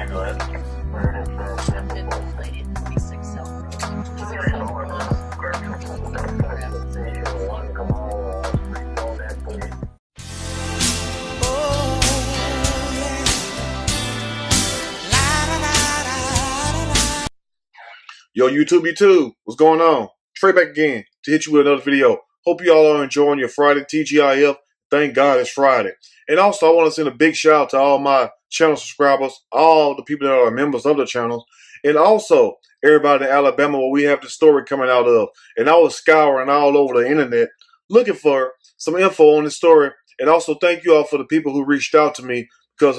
Yo, YouTube, what's going on? Trey back again to hit you with another video. Hope you all are enjoying your Friday TGIF. Thank God it's Friday. And also, I want to send a big shout out to all my channel subscribers, all the people that are members of the channel, and also everybody in Alabama where we have the story coming out of. And I was scouring all over the internet looking for some info on this story. And also, thank you all for the people who reached out to me because,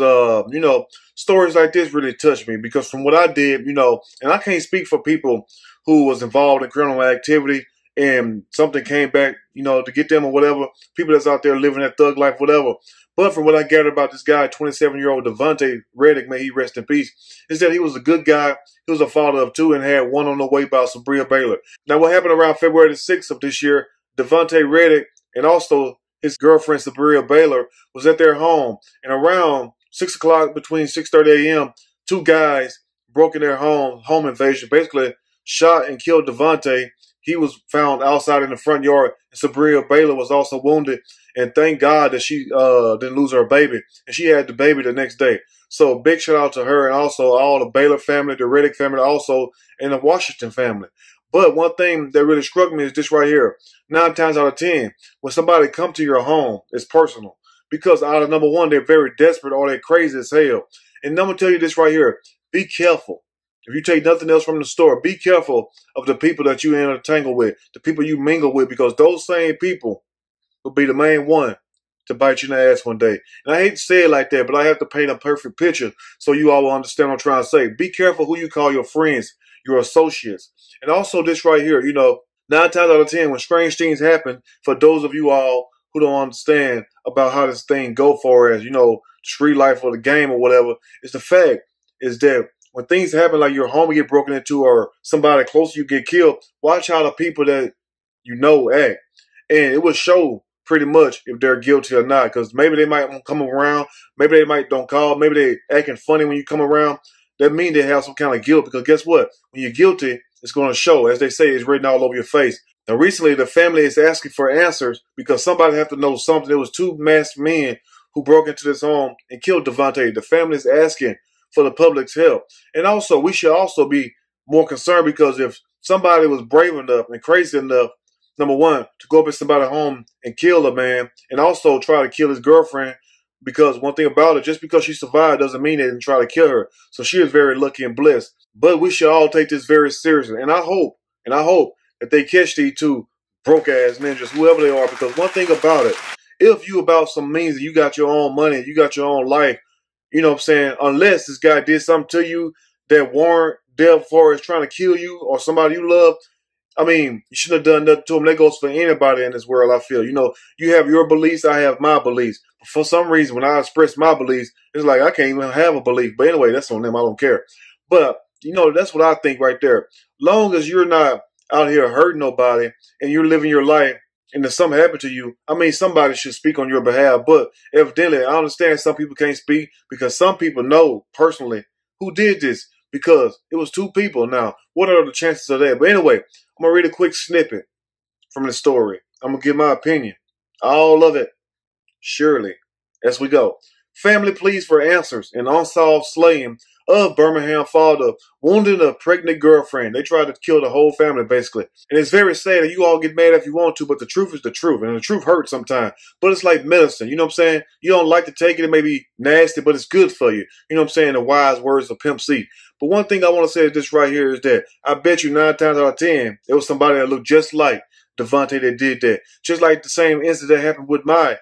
you know, stories like this really touch me because from what I did, you know, and I can't speak for people who was involved in criminal activity and something came back, you know, to get them or whatever, people that's out there living that thug life, whatever. But from what I gathered about this guy, 27-year-old Devontae Reddick, may he rest in peace, is that he was a good guy. He was a father of two and had one on the way by Sabria Baylor. Now, what happened around February the 6th of this year, Devontae Reddick and also his girlfriend, Sabria Baylor, was at their home. And around 6 o'clock, between 6:30 a.m., two guys broke in their home invasion, basically shot and killed Devontae. He was found outside in the front yard, and Sabria Baylor was also wounded. And thank God that she didn't lose her baby. And she had the baby the next day. So big shout out to her and also all the Baylor family, the Reddick family also, and the Washington family. But one thing that really struck me is this right here. 9 times out of 10, when somebody come to your home, it's personal. Because either number one, they're very desperate or they're crazy as hell. And I'm going to tell you this right here. Be careful. If you take nothing else from the store, be careful of the people that you entangle with, the people you mingle with, because those same people will be the main one to bite you in the ass one day. And I hate to say it like that, but I have to paint a perfect picture so you all will understand what I'm trying to say. Be careful who you call your friends, your associates. And also this right here, you know, 9 times out of 10, when strange things happen, for those of you all who don't understand about how this thing go for as, you know, street life or the game or whatever, is the fact is that when things happen like your home get broken into or somebody close to you get killed, watch how the people that you know act. And it will show pretty much if they're guilty or not, because maybe they might come around, maybe they might don't call, maybe they acting funny when you come around. That means they have some kind of guilt, because guess what? When you're guilty, it's going to show. As they say, it's written all over your face. Now, recently, the family is asking for answers because somebody have to know something. There was 2 masked men who broke into this home and killed Devontae. The family is asking for the public's help. And also, we should also be more concerned because if somebody was brave enough and crazy enough, number one, to go up in somebody's home and kill a man and also try to kill his girlfriend, because one thing about it, just because she survived doesn't mean they didn't try to kill her. So she is very lucky and blessed. But we should all take this very seriously. And I hope that they catch these 2 broke-ass ninjas, whoever they are, because one thing about it, if you about some means and you got your own money, you got your own life, you know what I'm saying, unless this guy did something to you that warrant death for is trying to kill you or somebody you love, I mean, you shouldn't have done nothing to him. That goes for anybody in this world, I feel. You know, you have your beliefs, I have my beliefs. But for some reason, when I express my beliefs, it's like I can't even have a belief. But anyway, that's on them. I don't care. But, you know, that's what I think right there. Long as you're not out here hurting nobody and you're living your life and if something happened to you, I mean, somebody should speak on your behalf. But evidently, I understand some people can't speak because some people know personally who did this because it was 2 people. Now, what are the chances of that? But anyway, I'm going to read a quick snippet from the story. I'm going to give my opinion. All of it. Surely. As we go. Family pleads for answers in unsolved slaying of Birmingham father wounding a pregnant girlfriend. They tried to kill the whole family, basically. And it's very sad that you all get mad if you want to, but the truth is the truth. And the truth hurts sometimes. But it's like medicine. You know what I'm saying? You don't like to take it. It may be nasty, but it's good for you. You know what I'm saying? The wise words of Pimp C. But one thing I want to say is this right here is that I bet you 9 times out of 10, it was somebody that looked just like Devontae that did that. Just like the same incident that happened with my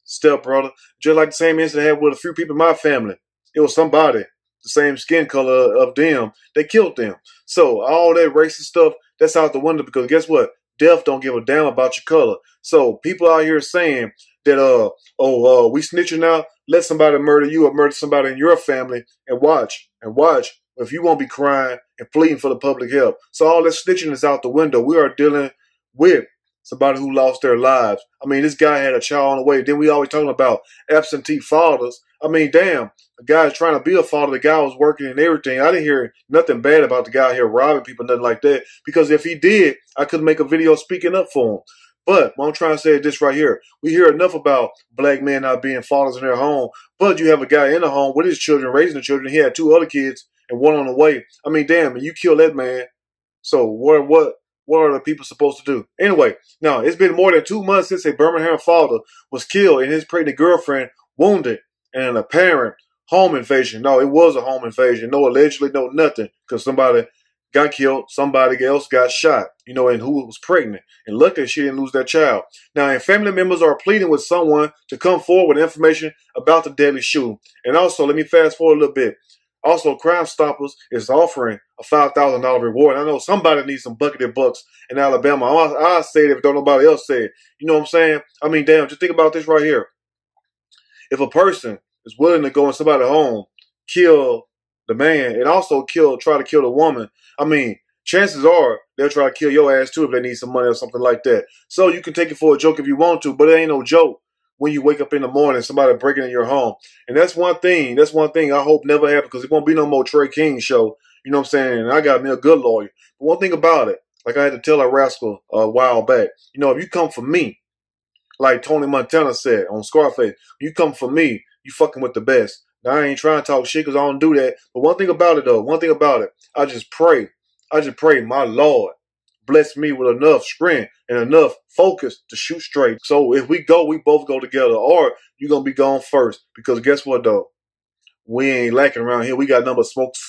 stepbrother. Just like the same incident happened with a few people in my family. It was somebody, the same skin color of them, they killed them. So all that racist stuff, that's out the window because guess what? Death don't give a damn about your color. So people out here saying that, we snitching now, let somebody murder you or murder somebody in your family and watch. If you won't be crying and pleading for the public help. So all that snitching is out the window. We are dealing with somebody who lost their lives. I mean, this guy had a child on the way. Then we always talking about absentee fathers. I mean, damn, the guy's trying to be a father. The guy was working and everything. I didn't hear nothing bad about the guy here robbing people, nothing like that. Because if he did, I could make a video speaking up for him. But what I'm trying to say is this right here. We hear enough about black men not being fathers in their home, but you have a guy in the home with his children, raising the children. He had 2 other kids and 1 on the way. I mean, damn, and you kill that man. So what are the people supposed to do? Anyway, now it's been more than 2 months since a Birmingham father was killed and his pregnant girlfriend wounded in an apparent home invasion. No, it was a home invasion. No, allegedly, no nothing, because somebody got killed, somebody else got shot, you know, and who was pregnant. And luckily, she didn't lose that child. Now, and family members are pleading with someone to come forward with information about the deadly shooting. And also, let me fast forward a little bit. Also, Crime Stoppers is offering a $5,000 reward. I know somebody needs some bucketed bucks in Alabama. I say it if don't nobody else say it. You know what I'm saying? I mean, damn, just think about this right here. If a person is willing to go in somebody's home, kill the man, and also try to kill the woman, I mean, chances are they'll try to kill your ass too if they need some money or something like that. So you can take it for a joke if you want to, but it ain't no joke when you wake up in the morning, somebody breaking in your home. And that's one thing I hope never happens, because it won't be no more Trey King show. You know what I'm saying? And I got me a good lawyer. But one thing about it, like I had to tell a rascal a while back, you know, if you come for me, like Tony Montana said on Scarface, you come for me, you fucking with the best. Now, I ain't trying to talk shit because I don't do that. But one thing about it, I just pray, my Lord, bless me with enough strength and enough focus to shoot straight. So if we go, we both go together, or you're going to be gone first. Because guess what, though? We ain't lacking around here. We got nothing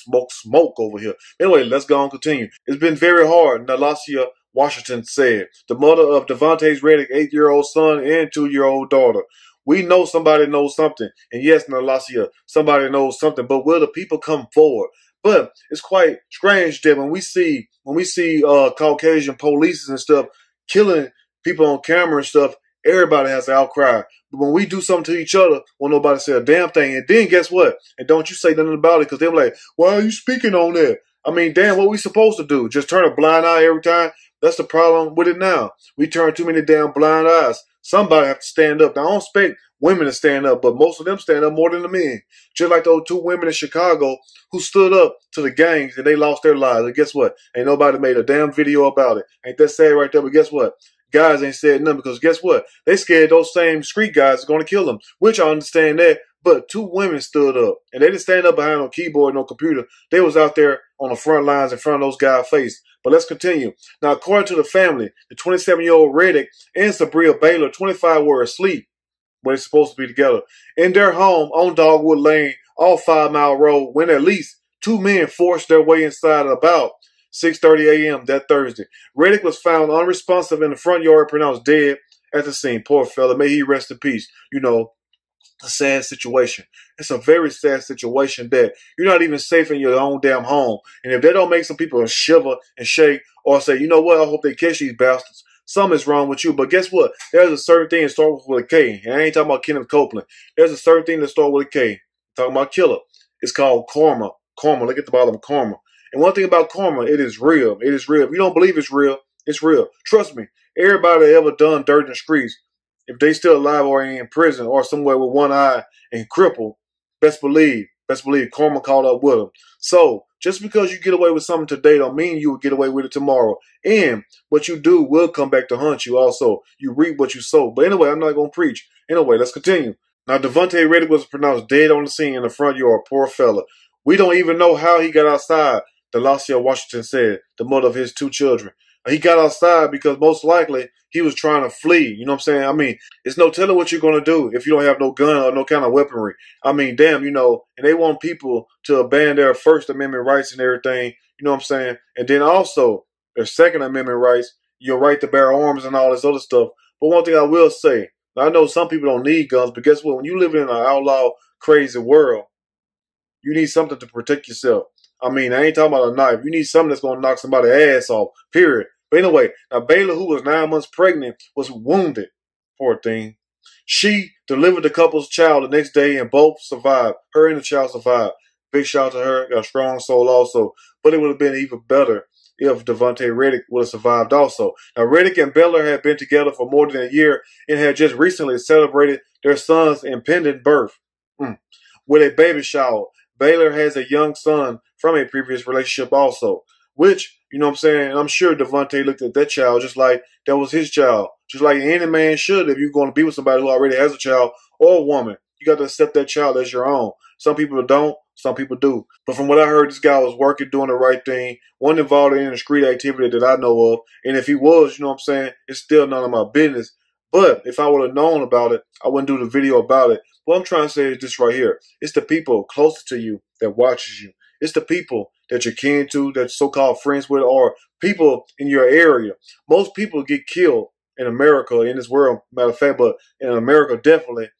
but smoke over here. Anyway, let's go and continue. It's been very hard, Nalasia Washington said, the mother of Devontae Reddick, 8-year-old son and 2-year-old daughter. We know somebody knows something. And yes, Nalasia, somebody knows something. But will the people come forward? But it's quite strange that when we see Caucasian police and stuff killing people on camera and stuff, everybody has an outcry. But when we do something to each other, won't nobody say a damn thing. And then guess what? And don't you say nothing about it, because they're like, why are you speaking on that? I mean, damn, what we supposed to do? Just turn a blind eye every time? That's the problem with it now. We turn too many damn blind eyes. Somebody have to stand up. Now, I don't expect women to stand up, but most of them stand up more than the men. Just like those 2 women in Chicago who stood up to the gangs and they lost their lives. And guess what? Ain't nobody made a damn video about it. Ain't that sad right there? But guess what? Guys ain't said nothing, because guess what? They scared those same street guys are going to kill them, which I understand that. But 2 women stood up, and they didn't stand up behind no keyboard, no computer. They was out there on the front lines in front of those guys' face. But let's continue. Now, according to the family, the 27-year-old Reddick and Sabria Baylor, 25, were asleep when they're supposed to be together in their home on Dogwood Lane, off 5 Mile Road, when at least 2 men forced their way inside at about 6:30 a.m. that Thursday. Reddick was found unresponsive in the front yard, pronounced dead at the scene. Poor fella. May he rest in peace. You know, a sad situation. It's a very sad situation that you're not even safe in your own damn home. And if they don't make some people shiver and shake or say, you know what, I hope they catch these bastards, something is wrong with you. But guess what? There's a certain thing that starts with a K. And I ain't talking about Kenneth Copeland. There's a certain thing that starts with a K. I'm talking about killer. It's called karma. Karma. Look at the bottom of karma. And one thing about karma, it is real. It is real. If you don't believe it's real. Trust me. Everybody that ever done dirt in the streets, if they still alive or in prison or somewhere with one eye and crippled, best believe karma caught up with them. So just because you get away with something today don't mean you will get away with it tomorrow. And what you do will come back to haunt you also. You reap what you sow. But anyway, I'm not going to preach. Anyway, let's continue. Now, Devontae Reddick was pronounced dead on the scene in the front yard. Poor fella. We don't even know how he got outside, Delacia Washington said, the mother of his 2 children. He got outside because most likely he was trying to flee. You know what I'm saying? I mean, it's no telling what you're going to do if you don't have no gun or no kind of weaponry. I mean, damn, you know, and they want people to abandon their First Amendment rights and everything. You know what I'm saying? And then also their Second Amendment rights, your right to bear arms and all this other stuff. But one thing I will say, I know some people don't need guns, but guess what? When you live in an outlaw, crazy world, you need something to protect yourself. I mean, I ain't talking about a knife. You need something that's going to knock somebody's ass off, period. But anyway, now Baylor, who was 9 months pregnant, was wounded. Poor thing. She delivered the couple's child the next day and both survived. Her and the child survived. Big shout out to her. Got a strong soul also. But it would have been even better if Devontae Reddick would have survived also. Now, Reddick and Baylor had been together for more than a year and had just recently celebrated their son's impending birth. with a baby shower. Baylor has a young son from a previous relationship also, which, you know what I'm saying, I'm sure Devontae looked at that child just like that was his child, just like any man should if you're going to be with somebody who already has a child or a woman. You got to accept that child as your own. Some people don't, some people do. But from what I heard, this guy was working, doing the right thing, wasn't involved in a street activity that I know of. And if he was, you know what I'm saying, it's still none of my business. But if I would have known about it, I wouldn't do the video about it. What I'm trying to say is this right here. It's the people closest to you that watches you. It's the people that you're kin to, that you're so-called friends with, or people in your area. Most people get killed in America, in this world, matter of fact, but in America definitely,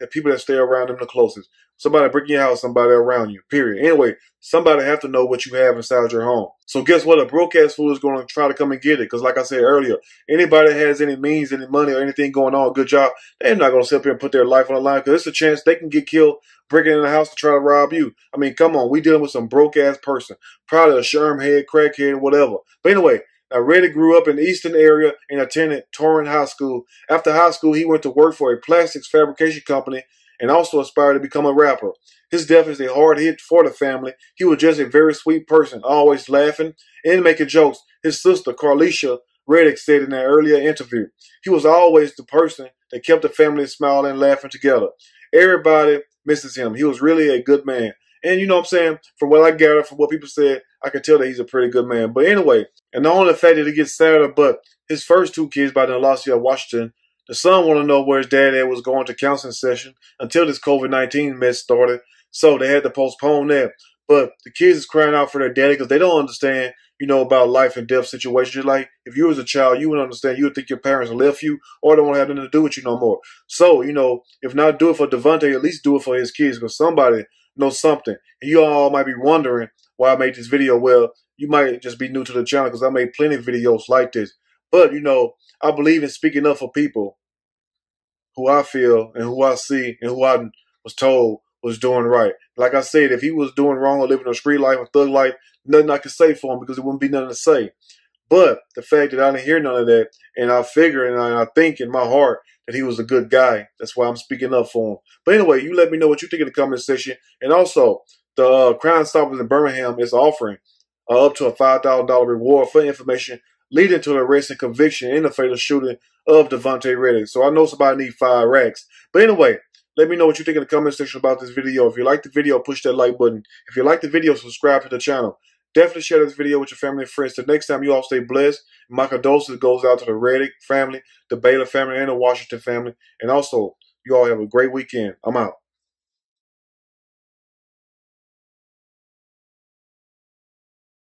the people that stay around them the closest. Somebody break your house, somebody around you, period. Anyway, somebody have to know what you have inside your home. So guess what? A broke-ass fool is going to try to come and get it. Because like I said earlier, anybody that has any means, any money, or anything going on, good job, they're not going to sit up here and put their life on the line because it's a chance they can get killed breaking in the house to try to rob you. I mean, come on. We dealing with some broke-ass person. Probably a sherm head, crackhead, whatever. But anyway, now, Reddy grew up in the Eastern area and attended Torrance High School. After high school, he went to work for a plastics fabrication company and also aspired to become a rapper. His death is a hard hit for the family. He was just a very sweet person, always laughing and making jokes. His sister, Carlisha Reddick, said in an earlier interview, he was always the person that kept the family smiling and laughing together. Everybody misses him. He was really a good man. And you know what I'm saying? From what I gathered, from what people said, I can tell that he's a pretty good man. But anyway, and not only the fact that he gets sadder, but his first two kids by the lost of Washington, the son want to know where his dad was going to counseling session until this COVID-19 mess started. So they had to postpone that. But the kids is crying out for their daddy because they don't understand, you know, about life and death situations. Like if you was a child, you would understand. You would think your parents left you or don't want to have nothing to do with you no more. So, you know, if not do it for Devontae, at least do it for his kids because somebody knows something. And you all might be wondering why I made this video. Well, you might just be new to the channel because I made plenty of videos like this. But, you know, I believe in speaking up for people who I feel and who I see and who I was told was doing right. Like I said, if he was doing wrong or living a street life or thug life, nothing I could say for him because it wouldn't be nothing to say. But the fact that I didn't hear none of that, and I figure and I think in my heart that he was a good guy, that's why I'm speaking up for him. But anyway, you let me know what you think in the comment section. And also, the Crime Stoppers in Birmingham is offering up to a $5,000 reward for information leading to the arrest and conviction in the fatal shooting of Devontae Reddick. So I know somebody need 5 racks. But anyway, let me know what you think in the comment section about this video. If you like the video, push that like button. If you like the video, subscribe to the channel. Definitely share this video with your family and friends. Till next time, you all stay blessed. My condolences goes out to the Reddick family, the Baylor family, and the Washington family. And also, you all have a great weekend. I'm out.